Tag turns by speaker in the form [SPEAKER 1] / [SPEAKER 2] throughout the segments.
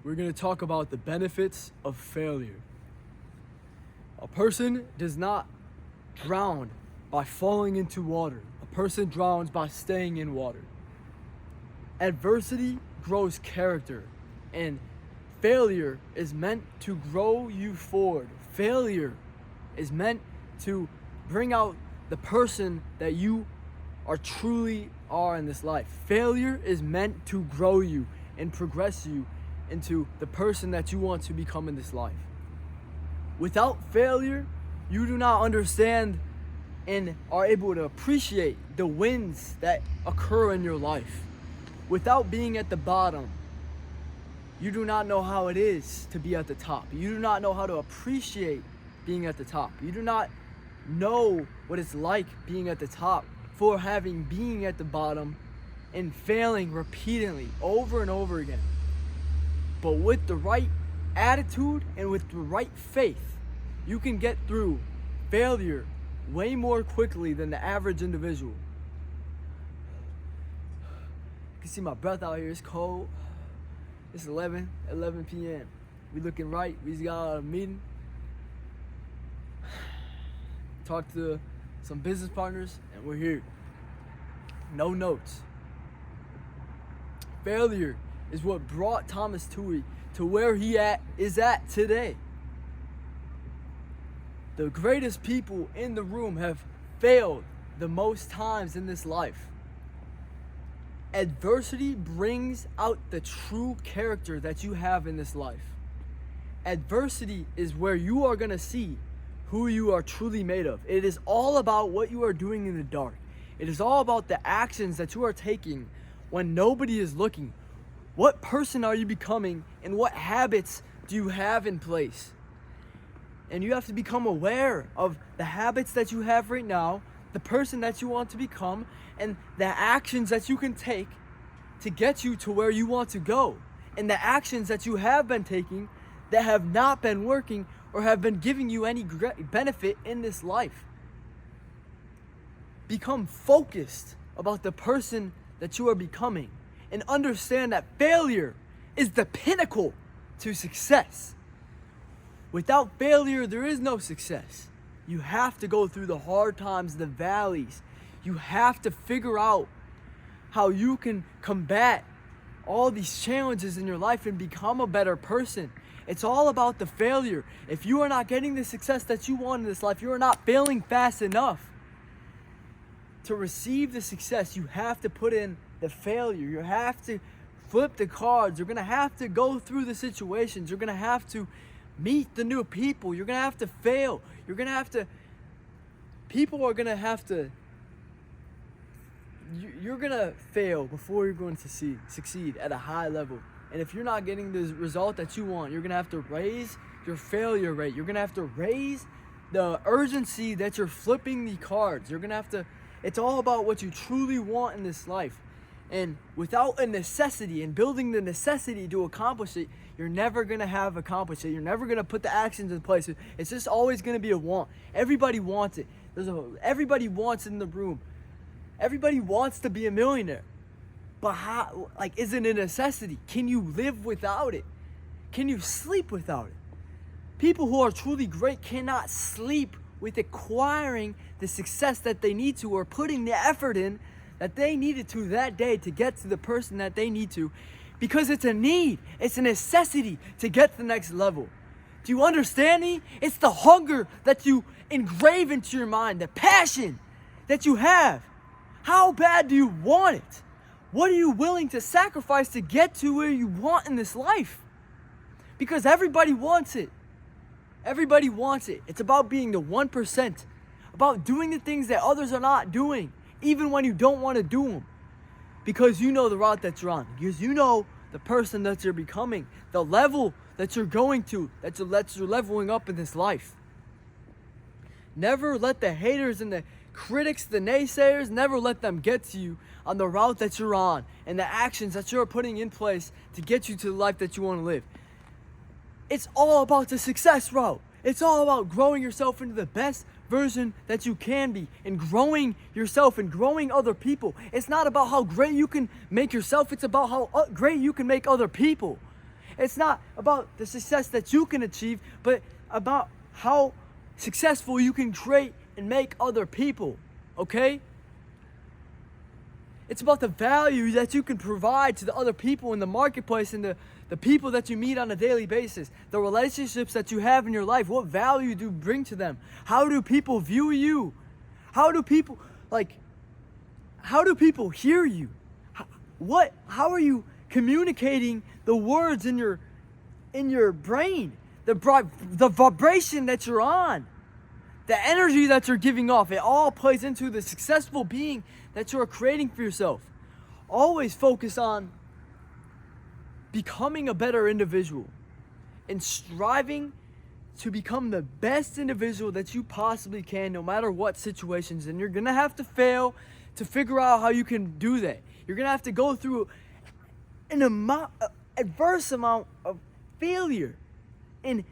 [SPEAKER 1] we're going to talk about the benefits of failure. A person does not drown by falling into water. A person drowns by staying in water. Adversity grows character, and failure is meant to grow you forward. Failure is meant to bring out the person that you truly are in this life. Failure is meant to grow you and progress you into the person that you want to become in this life. Without failure, you do not understand and are able to appreciate the wins that occur in your life. Without being at the bottom, you do not know how it is to be at the top. You do not know how to appreciate being at the top. You do not know what it's like being at the top for having being at the bottom and failing repeatedly over and over again. But with the right attitude and with the right faith, you can get through failure way more quickly than the average individual. You can see my breath out here, it's cold. It's 11 p.m. We looking right, we just got out of a meeting. Talked to some business partners and we're here. No notes. Failure is what brought Thomas Toohey to where he is at today. The greatest people in the room have failed the most times in this life. Adversity brings out the true character that you have in this life. Adversity is where you are going to see who you are truly made of. It is all about what you are doing in the dark. It is all about the actions that you are taking when nobody is looking. What person are you becoming and what habits do you have in place? And you have to become aware of the habits that you have right now, the person that you want to become, and the actions that you can take to get you to where you want to go. And the actions that you have been taking that have not been working or have been giving you any benefit in this life. Become focused about the person that you are becoming and understand that failure is the pinnacle to success. Without failure, there is no success. You have to go through the hard times, the valleys. You have to figure out how you can combat all these challenges in your life and become a better person. It's all about the failure. If you are not getting the success that you want in this life, you are not failing fast enough. To receive the success, you have to put in the failure. You have to flip the cards. You're going to have to go through the situations. You're going to have to meet the new people. You're going to have to fail. People are going to have to, you're going to fail before you're going to succeed at a high level. And if you're not getting the result that you want, you're going to have to raise your failure rate. You're going to have to raise the urgency that you're flipping the cards. You're going to have to, it's all about what you truly want in this life. And without a necessity and building the necessity to accomplish it, you're never going to have accomplished it. You're never going to put the actions in place. It's just always going to be a want. Everybody wants it. Everybody wants it in the room. Everybody wants to be a millionaire. But how, is it a necessity? Can you live without it? Can you sleep without it? People who are truly great cannot sleep with acquiring the success that they need to or putting the effort in that they needed to that day to get to the person that they need to, because it's a need, it's a necessity to get to the next level. Do you understand me? It's the hunger that you engrave into your mind, the passion that you have. How bad do you want it? What are you willing to sacrifice to get to where you want in this life? Because everybody wants it. Everybody wants it. It's about being the 1%, about doing the things that others are not doing, even when you don't want to do them. Because you know the route that you're on. Because you know the person that you're becoming, the level that you're going to, that you're leveling up in this life. Never let the haters and the critics, the naysayers, never let them get to you on the route that you're on and the actions that you're putting in place to get you to the life that you want to live. It's all about the success route. It's all about growing yourself into the best version that you can be and growing yourself and growing other people. It's not about how great you can make yourself. It's about how great you can make other people. It's not about the success that you can achieve, but about how successful you can create and make other people, okay? It's about the value that you can provide to the other people in the marketplace and the people that you meet on a daily basis, the relationships that you have in your life. What value do you bring to them? How do people view you? How do people hear you? How are you communicating the words in your brain? The vibration that you're on, the energy that you're giving off, it all plays into the successful being that you're creating for yourself. Always focus on becoming a better individual and striving to become the best individual that you possibly can, no matter what situations. And you're gonna have to fail to figure out how you can do that. You're gonna have to go through an adverse amount of failure and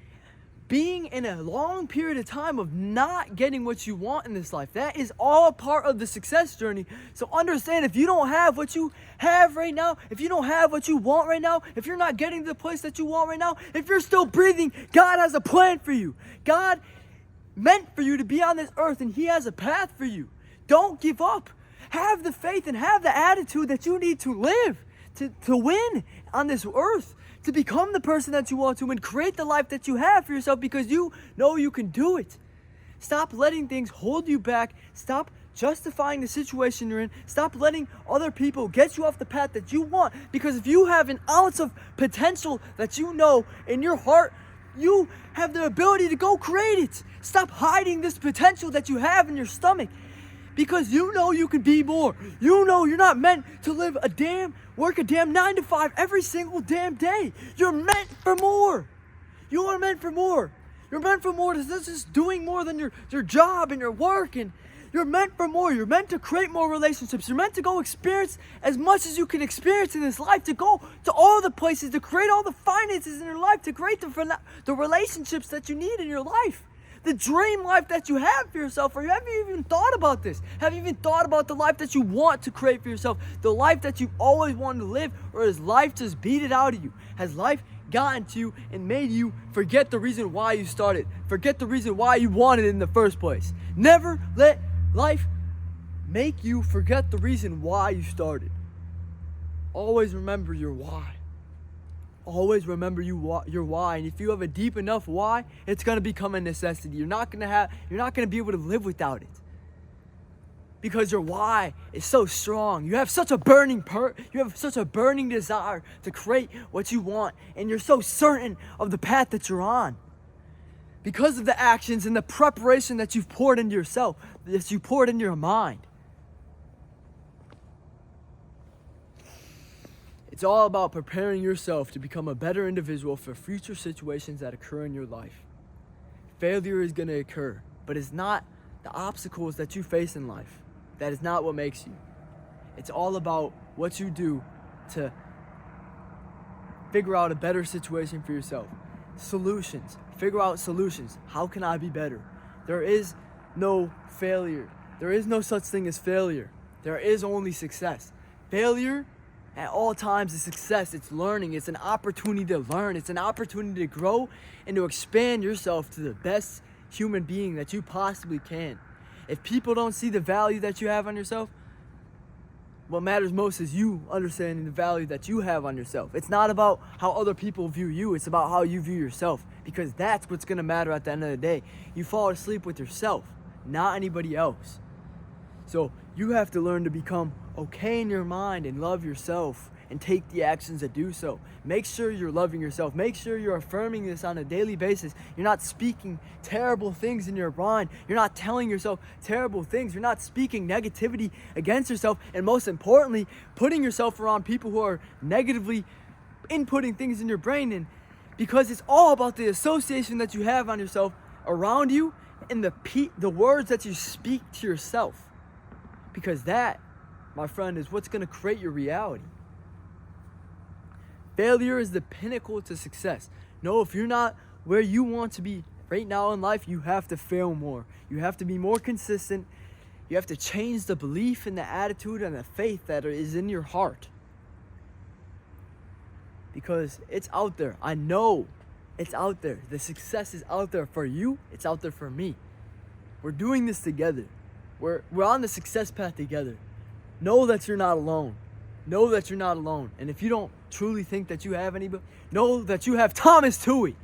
[SPEAKER 1] being in a long period of time of not getting what you want in this life. That is all part of the success journey. So understand, if you don't have what you have right now, if you don't have what you want right now, if you're not getting to the place that you want right now, if you're still breathing, God has a plan for you. God meant for you to be on this earth, and He has a path for you. Don't give up. Have the faith and have the attitude that you need to live, to win on this earth, to become the person that you want to, and create the life that you have for yourself, because you know you can do it. Stop letting things hold you back. Stop justifying the situation you're in. Stop letting other people get you off the path that you want, because if you have an ounce of potential that you know in your heart, you have the ability to go create it. Stop hiding this potential that you have in your stomach, because you know you can be more. You know you're not meant to work a damn 9 to 5 every single damn day. You're meant for more. You are meant for more. You're meant for more. This is doing more than your job and your work. And you're meant for more. You're meant to create more relationships. You're meant to go experience as much as you can experience in this life, to go to all the places, to create all the finances in your life, to create the relationships that you need in your life. The dream life that you have for yourself. Or have you even thought about this? Have you even thought about the life that you want to create for yourself? The life that you've always wanted to live? Or has life just beat it out of you? Has life gotten to you and made you forget the reason why you started? Forget the reason why you wanted it in the first place. Never let life make you forget the reason why you started. Always remember your why. Always remember your why, and if you have a deep enough why, it's gonna become a necessity. You're not gonna be able to live without it, because your why is so strong. You have such a burning desire to create what you want, and you're so certain of the path that you're on, because of the actions and the preparation that you've poured into yourself, that you poured into your mind. It's all about preparing yourself to become a better individual for future situations that occur in your life. Failure is going to occur, but it's not the obstacles that you face in life. That is not what makes you. It's all about what you do to figure out a better situation for yourself. Solutions. Figure out solutions. How can I be better? There is no failure. There is no such thing as failure. There is only success. Failure at all times is success. It's learning. It's an opportunity to learn. It's an opportunity to grow and to expand yourself to the best human being that you possibly can. If people don't see the value that you have on yourself, what matters most is you understanding the value that you have on yourself. It's not about how other people view you. It's about how you view yourself, because that's what's going to matter at the end of the day. You fall asleep with yourself, not anybody else. So you have to learn to become okay in your mind and love yourself and take the actions to do so. Make sure you're loving yourself. Make sure you're affirming this on a daily basis. You're not speaking terrible things in your mind. You're not telling yourself terrible things. You're not speaking negativity against yourself. And most importantly, putting yourself around people who are negatively inputting things in your brain. And because it's all about the association that you have on yourself around you and the words that you speak to yourself. Because that, my friend, is what's going to create your reality. Failure is the pinnacle to success. No, if you're not where you want to be right now in life, you have to fail more. You have to be more consistent. You have to change the belief and the attitude and the faith that is in your heart. because it's out there. I know it's out there. The success is out there for you. It's out there for me. We're doing this together. We're on the success path together. Know that you're not alone. Know that you're not alone. And if you don't truly think that you have anybody, know that you have Thomas Toohey.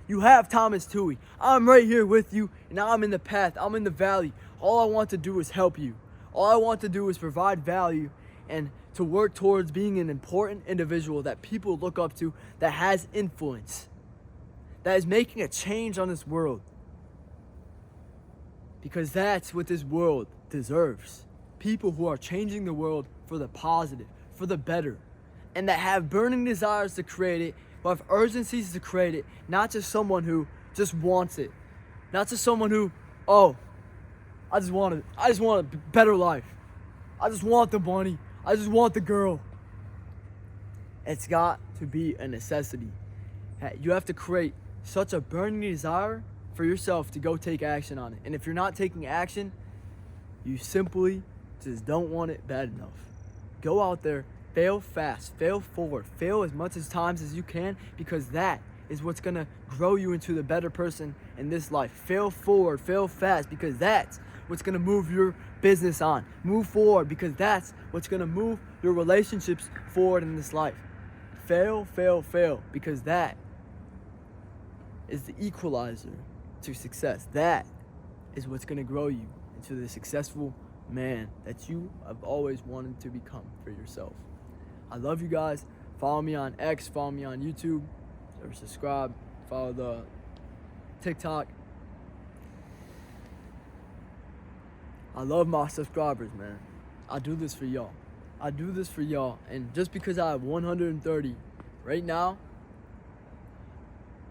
[SPEAKER 1] You have Thomas Toohey. I'm right here with you, and I'm in the path. I'm in the valley. All I want to do is help you. All I want to do is provide value and to work towards being an important individual that people look up to, that has influence, that is making a change on this world. Because that's what this world deserves. People who are changing the world for the positive, for the better, and that have burning desires to create it, who have urgencies to create it, not just someone who just wants it. Not just someone who, I just want a better life. I just want the money. I just want the girl. It's got to be a necessity. You have to create such a burning desire for yourself to go take action on it. And if you're not taking action, you simply just don't want it bad enough. Go out there, fail fast, fail forward, fail as much as times as you can, because that is what's gonna grow you into the better person in this life. Fail forward, fail fast, because that's what's gonna move your business on. Move forward, because that's what's gonna move your relationships forward in this life. Fail, fail, fail, because that is the equalizer to success. That is what's gonna grow you into the successful man that you have always wanted to become for yourself. I love you guys. Follow me on X, follow me on YouTube, or subscribe, follow the TikTok. I love my subscribers, man. I do this for y'all. I do this for y'all. And just because I have 130 right now,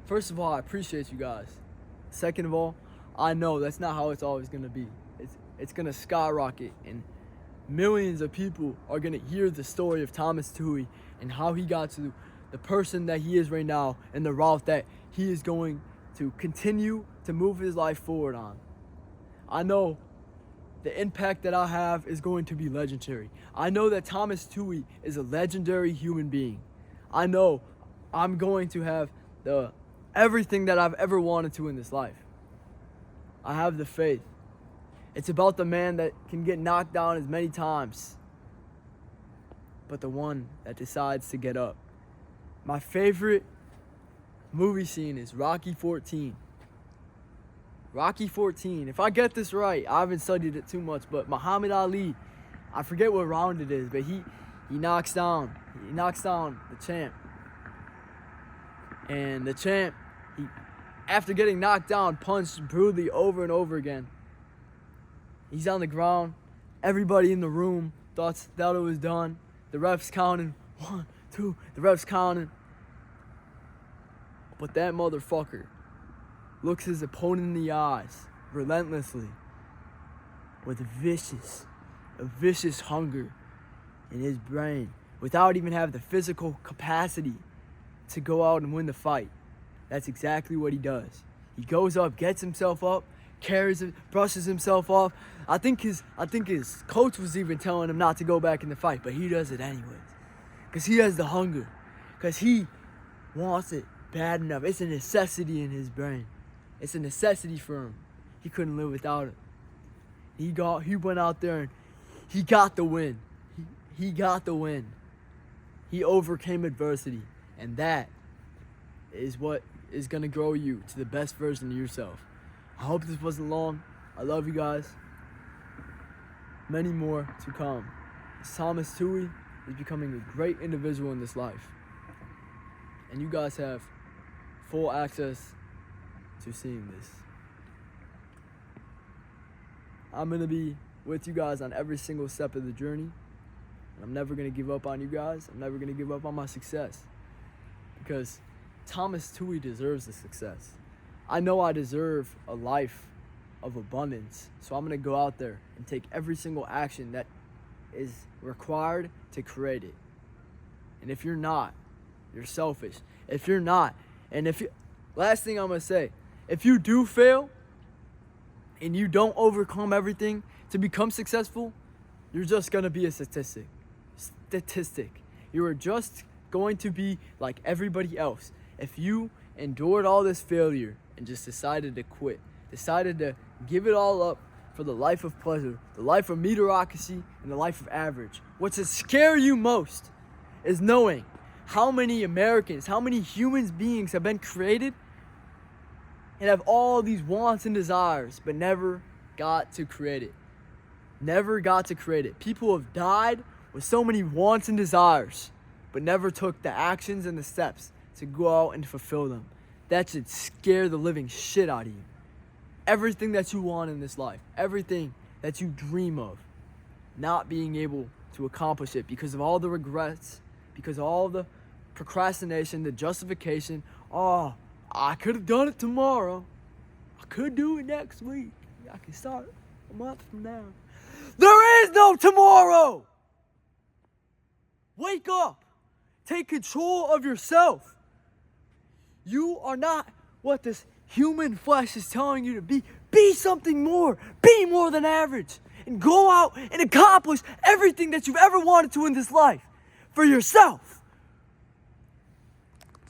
[SPEAKER 1] first of all, I appreciate you guys. Second of all, I know that's not how it's always gonna be. It's gonna skyrocket, and millions of people are gonna hear the story of Thomas Toohey and how he got to the person that he is right now and the route that he is going to continue to move his life forward on. I know the impact that I have is going to be legendary. I know that Thomas Toohey is a legendary human being. I know I'm going to have everything that I've ever wanted to in this life. I have the faith. It's about the man that can get knocked down as many times, but the one that decides to get up. My favorite movie scene is Rocky 14. Rocky 14. If I get this right, I haven't studied it too much, but Muhammad Ali, I forget what round it is, but he knocks down the champ. And the champ, after getting knocked down, punched brutally over and over again. He's on the ground. Everybody in the room thought it was done. The ref's counting. 1, 2. The ref's counting. But that motherfucker looks his opponent in the eyes relentlessly with a vicious hunger in his brain, without even having the physical capacity to go out and win the fight. That's exactly what he does. He goes up, gets himself up, carries it, brushes himself off. I think his coach was even telling him not to go back in the fight, but he does it anyways. Because he has the hunger. Because he wants it bad enough. It's a necessity in his brain. It's a necessity for him. He couldn't live without it. He went out there and he got the win. He got the win. He overcame adversity. And that is what is going to grow you to the best version of yourself. I hope this wasn't long. I love you guys. Many more to come. Thomas Toohey is becoming a great individual in this life. And you guys have full access to seeing this. I'm going to be with you guys on every single step of the journey. And I'm never going to give up on you guys. I'm never going to give up on my success. Because Thomas Toohey deserves the success. I know I deserve a life of abundance. So I'm going to go out there and take every single action that is required to create it. And if you're not, you're selfish. If you're not, last thing I'm going to say, if you do fail and you don't overcome everything to become successful, you're just going to be a statistic. You are just going to be like everybody else. If you endured all this failure and just decided to quit, decided to give it all up for the life of pleasure, the life of mediocrity, and the life of average, what should scare you most is knowing how many Americans, how many humans beings have been created and have all these wants and desires, but never got to create it. Never got to create it. People have died with so many wants and desires, but never took the actions and the steps to go out and fulfill them. That should scare the living shit out of you. Everything that you want in this life, everything that you dream of, not being able to accomplish it because of all the regrets, because of all the procrastination, the justification. Oh, I could have done it tomorrow. I could do it next week. I can start a month from now. There is no tomorrow. Wake up. Take control of yourself. You are not what this human flesh is telling you to be. Be something more. Be more than average. And go out and accomplish everything that you've ever wanted to in this life for yourself.